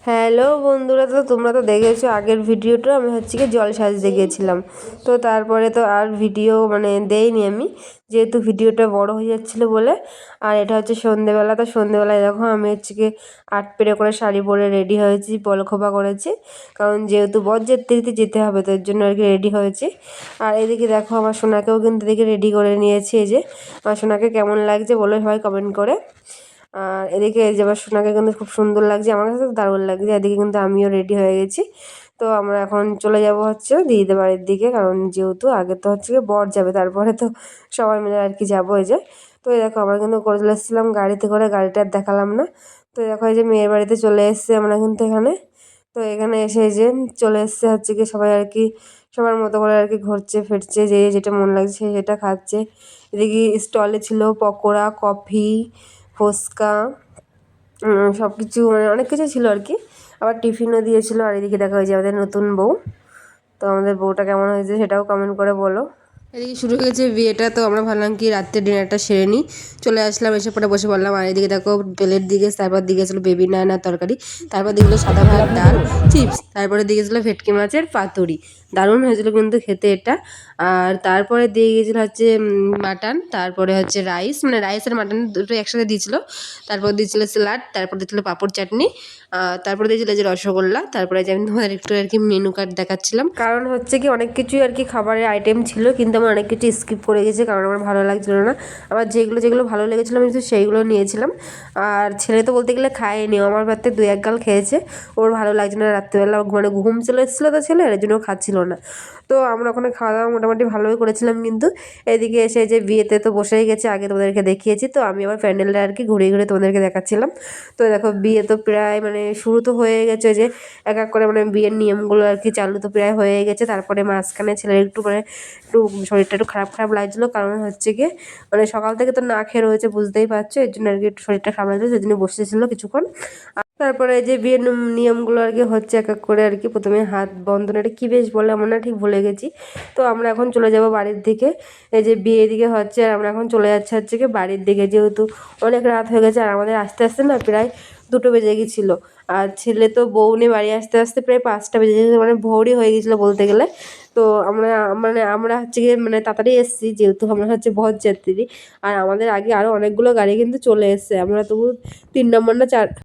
Hello বন্ধুরা, তো তোমরা তো দেখেছো আগের ভিডিওটা। আমি হচ্ছে কি জল সাজতে গিয়েছিলাম, তো তারপরে তো আর ভিডিও দেইনি আমি, যেহেতু ভিডিওটা বড় হয়ে যাচ্ছিলো বলে। আর এটা হচ্ছে সন্ধেবেলা, তো সন্ধেবেলায় দেখো আমি হচ্ছে কি পেরে করে শাড়ি পরে রেডি হয়েছি, পলখোপা করেছি, কারণ যেহেতু বরযাত্রীতে যেতে হবে তো এর জন্য আর কি রেডি হয়েছি। আর এদিকে দেখো আমার সোনাকেও কিন্তু দেখে রেডি করে নিয়েছি। এই যে আমার সোনাকে কেমন লাগছে বলে সবাই কমেন্ট করে। আর এদিকে এই যে আমার সোনাকে কিন্তু খুব সুন্দর লাগছে, আমার কাছে তো দারুণ লাগছে। এদিকে কিন্তু আমিও রেডি হয়ে গেছি। তো আমরা এখন চলে যাব হচ্ছে দিদিদের বাড়ির দিকে, কারণ যেহেতু আগে তো হচ্ছে কি বর যাবে, তারপরে তো সবাই মিলে আর কি যাবো। এই যে তো এই দেখো আমরা কিন্তু করে চলে এসেছিলাম গাড়িতে করে, গাড়িটা আর দেখালাম না। তো দেখো এই যে মেয়ের বাড়িতে চলে এসেছি আমরা কিন্তু এখানে। তো এখানে এসে এই যে চলে এসছে হচ্ছে কি সবাই আর কি সবার মতো করে আর কি ঘুরছে ফিরছে, যে যেটা মন লাগছে সে সেটা খাচ্ছে। এদিকে স্টলে ছিল পকোড়া, কফি, ফুচকা, সব কিছু অনেক কিছু ছিল আর কি। আবার টিফিনও দিয়েছিলো। আর এদিকে দেখা হয়েছে আমাদের নতুন বউ। তো আমাদের বউটা কেমন হয়েছে সেটাও কমেন্ট করে বলো। এদিকে শুরু হয়ে গেছে বিয়েটা, তো আমরা ভাবলাম কি রাত্রে ডিনারটা সেরে নিই, চলে আসলাম, এসে পরে বসে পড়লাম। আর এদিকে দেখো প্লেট দিকে, তারপর দিয়ে গেছিলো বেবি নায়নার তরকারি, তারপর দিয়ে গেলো সাদা ভাত, ডাল, চিপস, তারপরে দিয়ে গেছিলো ভেটকি মাছের পাতুরি। দারুণ হয়েছিল কিন্তু খেতে এটা। আর তারপরে দিয়ে গেছিলো হচ্ছে মাটন, তারপরে হচ্ছে রাইস, রাইস আর মাটন দুটো একসাথে দিয়েছিলো। তারপর দিয়েছিলো স্যালাড, তারপর দিয়েছিলো পাঁপড় চাটনি, তারপরে দিয়েছিলো যে রসগোল্লা। তারপরে যে আমি তোমাদের একটু আর কি মেনু কার্ড দেখাচ্ছিলাম, কারণ হচ্ছে কি অনেক কিছুই আর কি খাবারের আইটেম ছিল, কিন্তু আমি অনেক কিছু স্কিপ করে গেছি কারণ আমার ভালো লাগছিল না। আবার যেগুলো যেগুলো ভালো লেগেছিলো আমি কিন্তু সেইগুলো নিয়েছিলাম। আর ছেলে তো বলতে গেলে খায়নি, আমার ভাতে 2-1 গাল খেয়েছে, ওর ভালো লাগছে না রাত্রিবেলা, ঘুম চলে এসেছিলো তো ছেলে, এর জন্য খাচ্ছিল না। তো আমরা ওখানে খাওয়া দাওয়া মোটামুটি ভালোই করেছিলাম। কিন্তু এদিকে এসে যে বিয়েতে তো বসেই গেছে, আগে তোমাদেরকে দেখিয়েছি, তো আমি আবার প্যান্ডেলটা আর কি ঘুরে ঘুরে তোমাদেরকে দেখাচ্ছিলাম। তো দেখো বিয়ে তো প্রায় শুরু তো হয়ে গেছে, যে এক এক করে বিয়ের নিয়মগুলো আর কি চালু তো প্রায় হয়ে গেছে। তারপরে মাঝখানে ছেলের একটু একটু শরীরটা একটু খারাপ খারাপ লাগছিলো, কারণ হচ্ছে গিয়ে সকাল থেকে তো না খেয়ে রয়েছে, বুঝতেই পারছো, এর জন্য আর কি একটু শরীরটা খারাপ লাগছিলো, সেজন্য বসেছিল কিছুক্ষণ। তারপরে যে বিয়ের নিয়মগুলো আর কি হচ্ছে এক এক করে আর কি। প্রথমে হাত বন্ধন, এটা কী বেশ বলে আমরা না ঠিক ভুলে গেছি। তো আমরা এখন চলে যাব বাড়ির দিকে। এই যে বিয়ে দিকে হচ্ছে, আর আমরা এখন চলে যাচ্ছি হচ্ছে কি বাড়ির দিকে, যেহেতু অনেক রাত হয়ে গেছে। আর আমাদের আস্তে আস্তে না প্রায় 2টো বেজে গেছিলো। আর ছেলে তো বউ নিয়ে বাড়ি আসতে আসতে প্রায় 5টা বেজে গেছিলো, ভোরই হয়ে গেছিলো বলতে গেলে। তো আমরা আমরা হচ্ছে গিয়ে তাড়াতাড়ি এসেছি, যেহেতু আমরা হচ্ছে বরযাত্রী। আর আমাদের আগে আরও অনেকগুলো গাড়ি কিন্তু চলে এসছে, আমরা তবু 3 নম্বর না 4